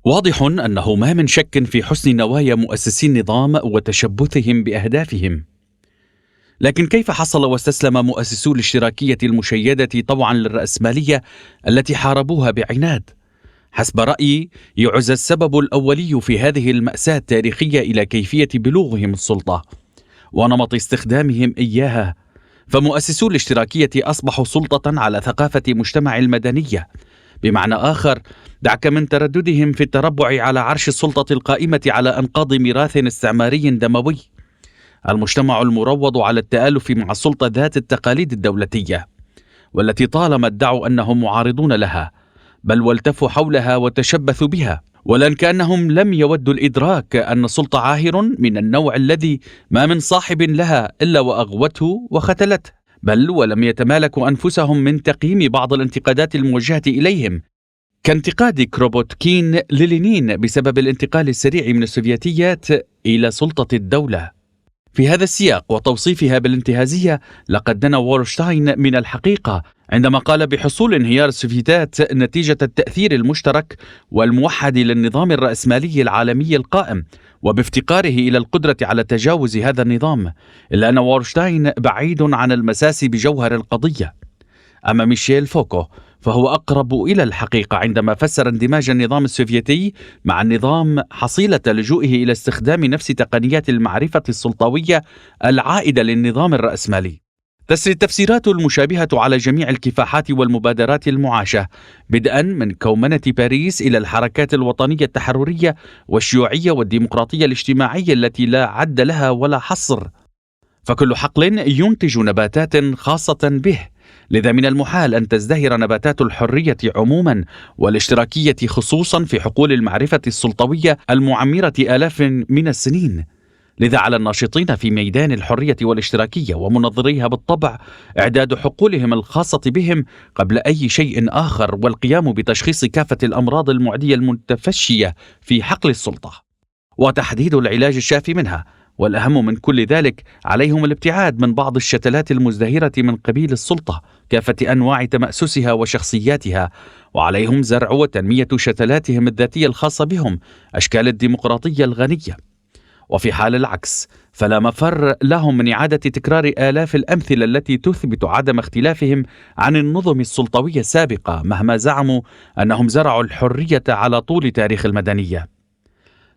واضح أنه ما من شك في حسن نوايا مؤسسي النظام وتشبثهم بأهدافهم، لكن كيف حصل واستسلم مؤسسو الاشتراكية المشيدة طوعا للرأسمالية التي حاربوها بعناد؟ حسب رأيي يعزى السبب الأولي في هذه المأساة التاريخية إلى كيفية بلوغهم السلطة ونمط استخدامهم إياها. فمؤسسو الاشتراكية أصبحوا سلطة على ثقافة مجتمع المدنية. بمعنى آخر، دعك من ترددهم في التربع على عرش السلطة القائمة على أنقاض ميراث استعماري دموي، المجتمع المروض على التآلف مع السلطة ذات التقاليد الدولتية، والتي طالما ادعوا أنهم معارضون لها، بل والتفوا حولها وتشبثوا بها، ولن كأنهم لم يودوا الإدراك أن السلطة عاهر من النوع الذي ما من صاحب لها إلا وأغوته وختلته، بل ولم يتمالكوا أنفسهم من تقييم بعض الانتقادات الموجهة إليهم، كانتقاد كروبوتكين للينين بسبب الانتقال السريع من السوفيتيات إلى سلطة الدولة. في هذا السياق وتوصيفها بالانتهازية، لقد دنا وولشتاين من الحقيقة عندما قال بحصول انهيار السوفيتات نتيجة التأثير المشترك والموحد للنظام الرأسمالي العالمي القائم، وبافتقاره إلى القدرة على تجاوز هذا النظام، إلا أن وولشتاين بعيد عن المساس بجوهر القضية. أما ميشيل فوكو فهو أقرب إلى الحقيقة عندما فسر اندماج النظام السوفيتي مع النظام حصيلة لجوئه إلى استخدام نفس تقنيات المعرفة السلطوية العائدة للنظام الرأسمالي. تسري التفسيرات المشابهة على جميع الكفاحات والمبادرات المعاشة، بدءا من كومنة باريس إلى الحركات الوطنية التحررية والشيوعية والديمقراطية الاجتماعية التي لا عد لها ولا حصر. فكل حقل ينتج نباتات خاصة به، لذا من المحال أن تزدهر نباتات الحرية عموما والاشتراكية خصوصا في حقول المعرفة السلطوية المعمرة آلاف من السنين. لذا على الناشطين في ميدان الحرية والاشتراكية ومنظريها بالطبع إعداد حقولهم الخاصة بهم قبل أي شيء آخر، والقيام بتشخيص كافة الأمراض المعدية المتفشية في حقل السلطة وتحديد العلاج الشافي منها. والأهم من كل ذلك، عليهم الابتعاد من بعض الشتلات المزدهرة من قبيل السلطة كافة أنواع تمأسسها وشخصياتها، وعليهم زرع وتنمية شتلاتهم الذاتية الخاصة بهم، أشكال الديمقراطية الغنية. وفي حال العكس فلا مفر لهم من إعادة تكرار آلاف الأمثلة التي تثبت عدم اختلافهم عن النظم السلطوية السابقة، مهما زعموا أنهم زرعوا الحرية على طول تاريخ المدنية.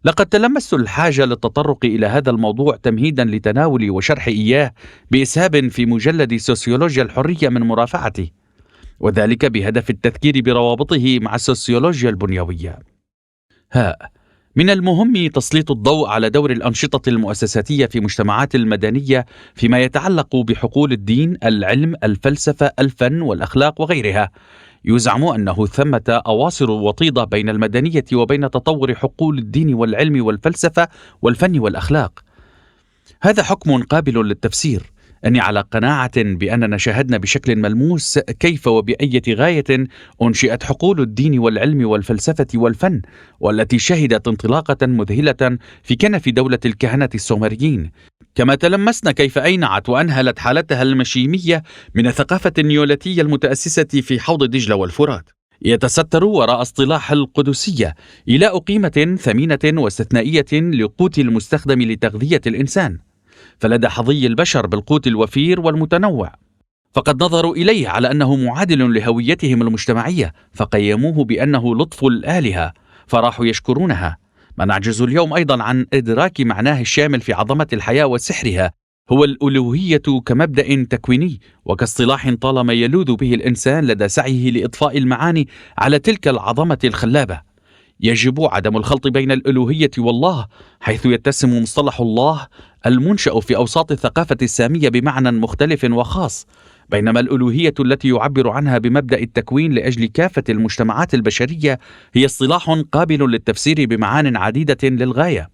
لقد تلمست الحاجة للتطرق إلى هذا الموضوع تمهيدا لتناول وشرح إياه بإسهاب في مجلد سوسيولوجيا الحرية من مرافعته، وذلك بهدف التذكير بروابطه مع السوسيولوجيا البنيوية. من المهم تسليط الضوء على دور الأنشطة المؤسساتية في مجتمعات المدنية فيما يتعلق بحقول الدين، العلم، الفلسفة، الفن والأخلاق وغيرها. يزعم أنه ثمة أواصر وطيدة بين المدنية وبين تطور حقول الدين والعلم والفلسفة والفن والأخلاق. هذا حكم قابل للتفسير. أني على قناعة بأننا شاهدنا بشكل ملموس كيف وبأية غاية أنشئت حقول الدين والعلم والفلسفة والفن، والتي شهدت انطلاقة مذهلة في كنف دولة الكهنة السومريين، كما تلمسنا كيف أينعت وأنهلت حالتها المشيمية من الثقافة النيوليتية المتأسسة في حوض دجلة والفرات، يتستر وراء اصطلاح القدسية إلاء قيمة ثمينة واستثنائية لقوت المستخدم لتغذية الإنسان، فلدى حظي البشر بالقوت الوفير والمتنوع، فقد نظروا إليه على أنه معادل لهويتهم المجتمعية، فقيموه بأنه لطف الآلهة فراحوا يشكرونها. ما نعجز اليوم أيضا عن إدراك معناه الشامل في عظمة الحياة وسحرها هو الألوهية كمبدأ تكويني وكاصطلاح طالما يلوذ به الإنسان لدى سعيه لإضفاء المعاني على تلك العظمة الخلابة. يجب عدم الخلط بين الألوهية والله، حيث يتسم مصطلح الله المنشأ في أوساط الثقافة السامية بمعنى مختلف وخاص، بينما الألوهية التي يعبر عنها بمبدأ التكوين لأجل كافة المجتمعات البشرية هي اصطلاح قابل للتفسير بمعان عديدة للغاية،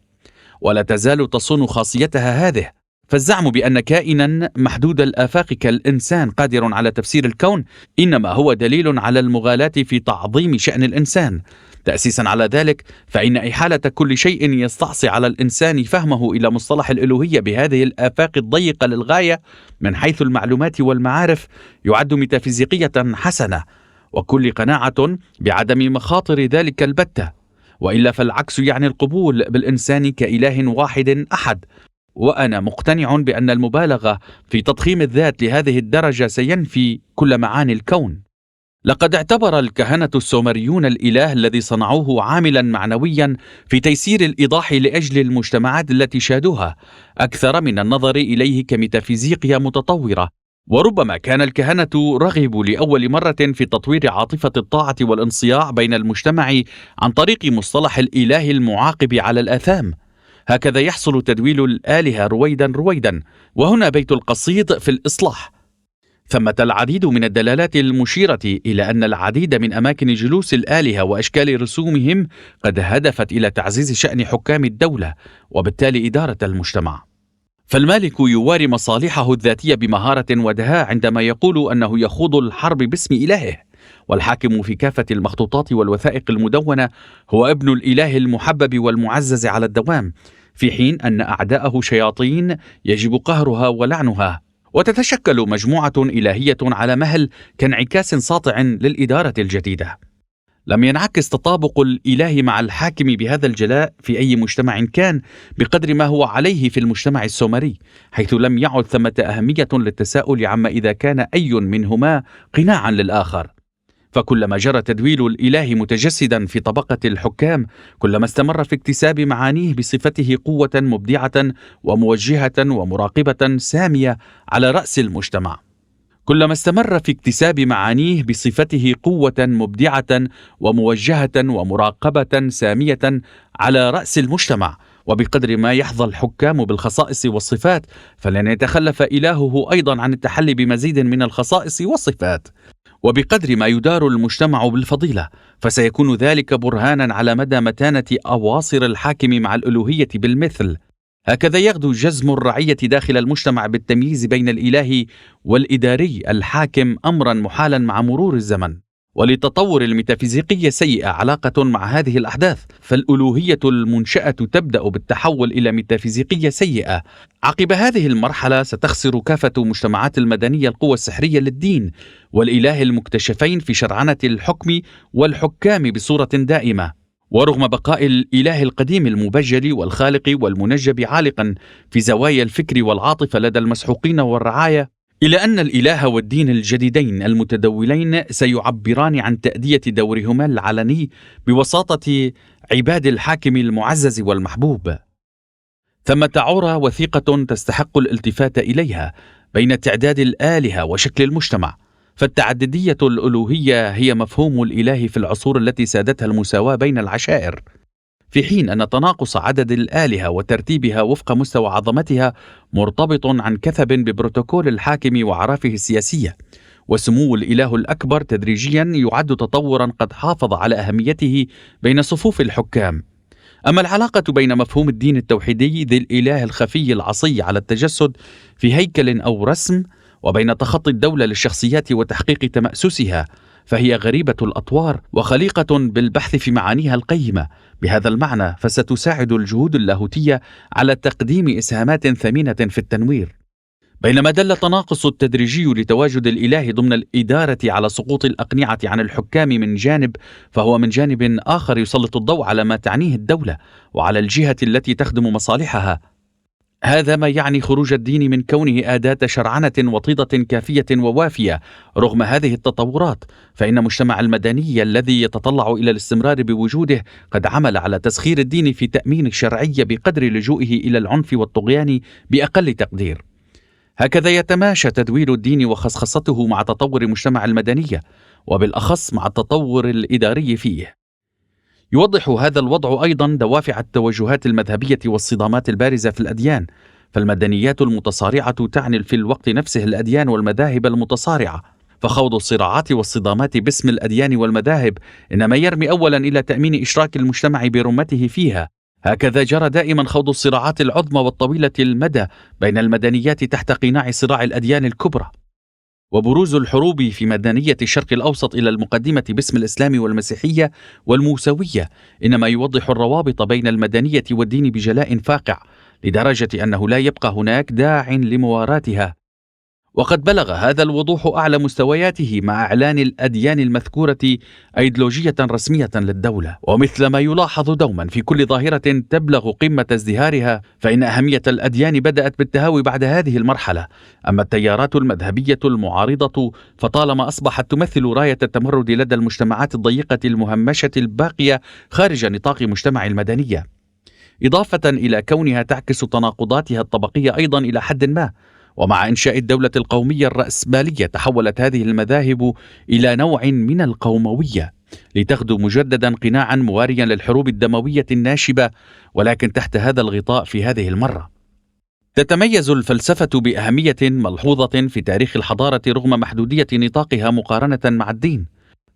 ولا تزال تصون خاصيتها هذه. فالزعم بأن كائنا محدود الآفاق كالإنسان قادر على تفسير الكون إنما هو دليل على المغالاة في تعظيم شأن الإنسان. تأسيسا على ذلك، فإن إحالة كل شيء يستعصي على الإنسان فهمه إلى مصطلح الألوهية بهذه الآفاق الضيقة للغاية من حيث المعلومات والمعارف يعد ميتافيزيقية حسنة، وكل قناعة بعدم مخاطر ذلك البتة. وإلا فالعكس يعني القبول بالإنسان كإله واحد أحد. وأنا مقتنع بأن المبالغة في تضخيم الذات لهذه الدرجة سينفي كل معاني الكون. لقد اعتبر الكهنة السومريون الإله الذي صنعوه عاملا معنويا في تيسير الإيضاح لأجل المجتمعات التي شادوها، أكثر من النظر إليه كميتافيزيقيا متطورة. وربما كان الكهنة رغبوا لأول مرة في تطوير عاطفة الطاعة والانصياع بين المجتمع عن طريق مصطلح الإله المعاقب على الآثام. هكذا يحصل تدويل الآلهة رويدا رويدا. وهنا بيت القصيد في الإصلاح. ثمة العديد من الدلالات المشيرة إلى أن العديد من أماكن جلوس الآلهة وأشكال رسومهم قد هدفت إلى تعزيز شأن حكام الدولة وبالتالي إدارة المجتمع. فالمالك يواري مصالحه الذاتية بمهارة ودهاء عندما يقول أنه يخوض الحرب باسم إلهه، والحاكم في كافة المخطوطات والوثائق المدونة هو ابن الإله المحبب والمعزز على الدوام، في حين أن أعداءه شياطين يجب قهرها ولعنها. وتتشكل مجموعة إلهية على مهل كانعكاس ساطع للإدارة الجديدة. لم ينعكس تطابق الإله مع الحاكم بهذا الجلاء في أي مجتمع كان بقدر ما هو عليه في المجتمع السومري، حيث لم يعد ثمة أهمية للتساؤل عما إذا كان أي منهما قناعا للآخر. فكلما جرى تدويل الإله متجسدا في طبقة الحكام، كلما استمر في اكتساب معانيه بصفته قوة مبدعة وموجهة ومراقبة سامية على رأس المجتمع. كلما استمر في اكتساب معانيه بصفته قوة مبدعة وموجهة ومراقبة سامية على رأس المجتمع، وبقدر ما يحظى الحكام بالخصائص والصفات فلن يتخلف إلهه أيضا عن التحلي بمزيد من الخصائص والصفات. وبقدر ما يدار المجتمع بالفضيلة فسيكون ذلك برهانا على مدى متانة أواصر الحاكم مع الألوهية بالمثل. هكذا يغدو جزم الرعية داخل المجتمع بالتمييز بين الإله والإداري الحاكم أمرا محالا مع مرور الزمن. ولتطور الميتافيزيقية سيئة علاقة مع هذه الأحداث، فالألوهية المنشأة تبدأ بالتحول إلى ميتافيزيقية سيئة. عقب هذه المرحلة ستخسر كافة مجتمعات المدنية القوى السحرية للدين والإله المكتشفين في شرعنة الحكم والحكام بصورة دائمة. ورغم بقاء الإله القديم المبجل والخالق والمنجب عالقا في زوايا الفكر والعاطفة لدى المسحوقين والرعاية، إلى أن الإله والدين الجديدين المتدولين سيعبران عن تأدية دورهما العلني بوساطة عباد الحاكم المعزز والمحبوب. ثمة عورة وثيقة تستحق الالتفات إليها بين تعداد الآلهة وشكل المجتمع. فالتعددية الألوهية هي مفهوم الإله في العصور التي سادتها المساواة بين العشائر، في حين أن تناقص عدد الآلهة وترتيبها وفق مستوى عظمتها مرتبط عن كثب ببروتوكول الحاكم وعرافه السياسية. وسمو الإله الأكبر تدريجيا يعد تطورا قد حافظ على أهميته بين صفوف الحكام. أما العلاقة بين مفهوم الدين التوحيدي ذي الإله الخفي العصي على التجسد في هيكل أو رسم، وبين تخطي الدولة للشخصيات وتحقيق تمأسسها، فهي غريبة الأطوار وخليقة بالبحث في معانيها القيمة. بهذا المعنى فستساعد الجهود اللاهوتية على تقديم إسهامات ثمينة في التنوير. بينما دل التناقص التدريجي لتواجد الإله ضمن الإدارة على سقوط الأقنعة عن الحكام من جانب، فهو من جانب آخر يسلط الضوء على ما تعنيه الدولة وعلى الجهة التي تخدم مصالحها. هذا ما يعني خروج الدين من كونه أداة شرعنة وطيدة كافية ووافية. رغم هذه التطورات فإن مجتمع المدني الذي يتطلع إلى الاستمرار بوجوده قد عمل على تسخير الدين في تأمين الشرعية بقدر لجوئه إلى العنف والطغيان بأقل تقدير. هكذا يتماشى تدوير الدين وخصخصته مع تطور المجتمع المدني، وبالأخص مع التطور الإداري فيه. يوضح هذا الوضع أيضا دوافع التوجهات المذهبية والصدامات البارزة في الأديان. فالمدنيات المتصارعة تعني في الوقت نفسه الأديان والمذاهب المتصارعة، فخوض الصراعات والصدامات باسم الأديان والمذاهب إنما يرمي أولا إلى تأمين إشراك المجتمع برمته فيها. هكذا جرى دائما خوض الصراعات العظمى والطويلة المدى بين المدنيات تحت قناع صراع الأديان الكبرى. وبروز الحروب في مدنية الشرق الأوسط إلى المقدمة باسم الإسلام والمسيحية والموسوية إنما يوضح الروابط بين المدنية والدين بجلاء فاقع، لدرجة أنه لا يبقى هناك داع لمواراتها. وقد بلغ هذا الوضوح أعلى مستوياته مع إعلان الأديان المذكورة أيديولوجية رسمية للدولة. ومثل ما يلاحظ دوما في كل ظاهرة تبلغ قمة ازدهارها، فإن أهمية الأديان بدأت بالتهاوي بعد هذه المرحلة. أما التيارات المذهبية المعارضة فطالما أصبحت تمثل راية التمرد لدى المجتمعات الضيقة المهمشة الباقية خارج نطاق مجتمع المدنية، إضافة إلى كونها تعكس تناقضاتها الطبقية أيضا إلى حد ما. ومع إنشاء الدولة القومية الرأسمالية تحولت هذه المذاهب إلى نوع من القوموية لتغدو مجددا قناعا مواريا للحروب الدموية الناشبة، ولكن تحت هذا الغطاء في هذه المرة. تتميز الفلسفة بأهمية ملحوظة في تاريخ الحضارة رغم محدودية نطاقها مقارنة مع الدين،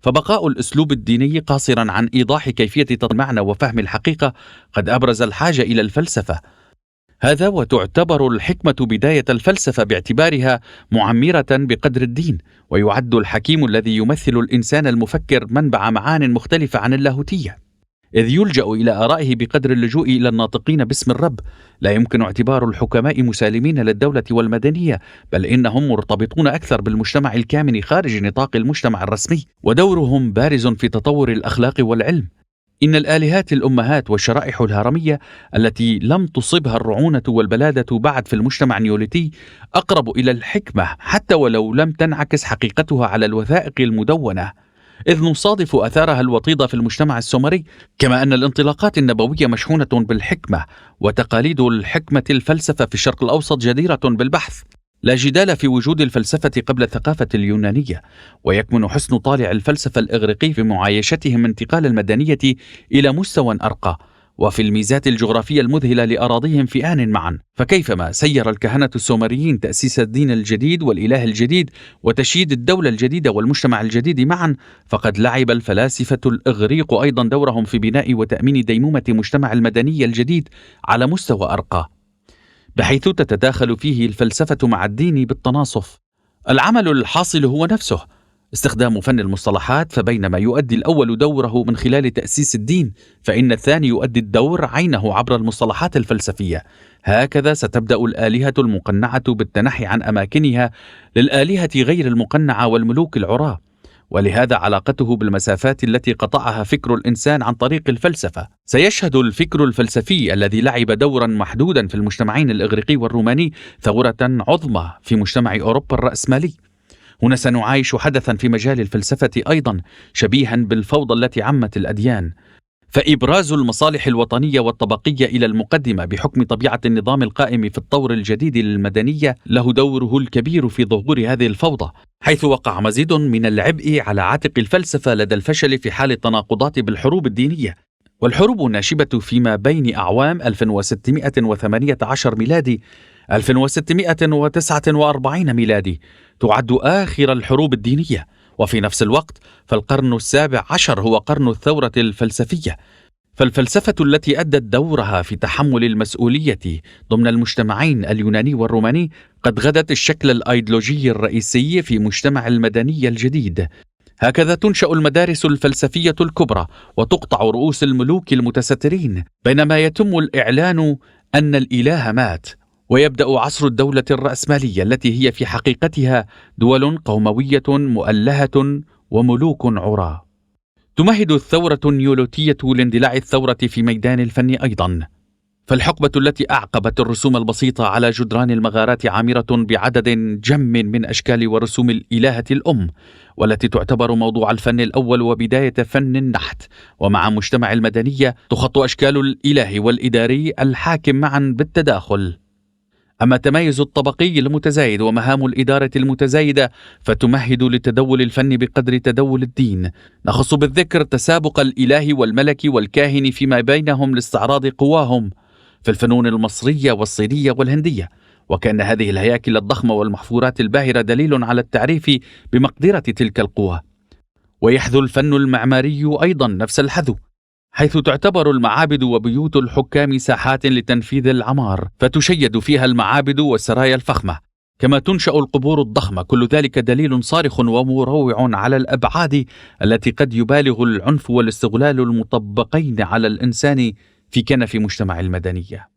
فبقاء الأسلوب الديني قاصرا عن إيضاح كيفية المعنى وفهم الحقيقة قد أبرز الحاجة إلى الفلسفة. هذا وتعتبر الحكمة بداية الفلسفة باعتبارها معمرة بقدر الدين، ويعد الحكيم الذي يمثل الإنسان المفكر منبع معان مختلفة عن اللاهوتية، إذ يلجأ إلى آرائه بقدر اللجوء إلى الناطقين باسم الرب. لا يمكن اعتبار الحكماء مسالمين للدولة والمدنية، بل إنهم مرتبطون أكثر بالمجتمع الكامن خارج نطاق المجتمع الرسمي، ودورهم بارز في تطور الأخلاق والعلم. إن الآلهات الأمهات والشرائح الهرمية التي لم تصبها الرعونة والبلادة بعد في المجتمع النيوليتي أقرب إلى الحكمة، حتى ولو لم تنعكس حقيقتها على الوثائق المدونة، إذ نصادف أثارها الوطيدة في المجتمع السومري. كما أن الانطلاقات النبوية مشحونة بالحكمة، وتقاليد الحكمة الفلسفة في الشرق الأوسط جديرة بالبحث. لا جدال في وجود الفلسفة قبل الثقافة اليونانية، ويكمن حسن طالع الفلسفة الإغريقي في معايشتهم انتقال المدنية إلى مستوى أرقى، وفي الميزات الجغرافية المذهلة لأراضيهم في آن معا. فكيفما سير الكهنة السومريين تأسيس الدين الجديد والإله الجديد وتشييد الدولة الجديدة والمجتمع الجديد معا، فقد لعب الفلاسفة الإغريق أيضا دورهم في بناء وتأمين ديمومة مجتمع المدنية الجديد على مستوى أرقى، بحيث تتداخل فيه الفلسفة مع الدين بالتناصف. العمل الحاصل هو نفسه استخدام فن المصطلحات، فبينما يؤدي الأول دوره من خلال تأسيس الدين، فإن الثاني يؤدي الدور عينه عبر المصطلحات الفلسفية. هكذا ستبدأ الآلهة المقنعة بالتنحي عن أماكنها للآلهة غير المقنعة والملوك العراة، ولهذا علاقته بالمسافات التي قطعها فكر الإنسان عن طريق الفلسفة. سيشهد الفكر الفلسفي الذي لعب دورا محدودا في المجتمعين الإغريقي والروماني ثورة عظمى في مجتمع أوروبا الرأسمالي. هنا سنعايش حدثا في مجال الفلسفة أيضا شبيها بالفوضى التي عمت الأديان، فإبراز المصالح الوطنية والطبقية إلى المقدمة بحكم طبيعة النظام القائم في الطور الجديد للمدنية له دوره الكبير في ظهور هذه الفوضى، حيث وقع مزيد من العبء على عاتق الفلسفة لدى الفشل في حال التناقضات بالحروب الدينية. والحروب الناشبة فيما بين أعوام 1618 ميلادي 1649 ميلادي تعد آخر الحروب الدينية، وفي نفس الوقت فالقرن السابع عشر هو قرن الثورة الفلسفية. فالفلسفة التي أدت دورها في تحمل المسؤولية ضمن المجتمعين اليوناني والروماني قد غدت الشكل الأيديولوجي الرئيسي في مجتمع المدنية الجديد. هكذا تنشأ المدارس الفلسفية الكبرى وتقطع رؤوس الملوك المتسترين، بينما يتم الإعلان أن الإله مات، ويبدأ عصر الدولة الرأسمالية التي هي في حقيقتها دول قوموية مؤلهة وملوك عراة. تمهد الثورة النيوليتية لاندلاع الثورة في ميدان الفن أيضا، فالحقبة التي أعقبت الرسوم البسيطة على جدران المغارات عامرة بعدد جم من أشكال ورسوم الإلهة الأم، والتي تعتبر موضوع الفن الأول وبداية فن النحت. ومع مجتمع المدنية تخط أشكال الإله والإداري الحاكم معا بالتداخل. أما التمايز الطبقي المتزايد ومهام الإدارة المتزايدة فتمهد لتدول الفن بقدر تدول الدين. نخص بالذكر تسابق الإله والملك والكاهن فيما بينهم لاستعراض قواهم في الفنون المصرية والصينية والهندية، وكأن هذه الهياكل الضخمة والمحفورات الباهرة دليل على التعريف بمقدرة تلك القوى. ويحذو الفن المعماري أيضا نفس الحذو، حيث تعتبر المعابد وبيوت الحكام ساحات لتنفيذ العمار، فتشيد فيها المعابد والسرايا الفخمة، كما تنشأ القبور الضخمة. كل ذلك دليل صارخ ومروع على الأبعاد التي قد يبالغ العنف والاستغلال المطبقين على الإنسان في كنف مجتمع المدنية.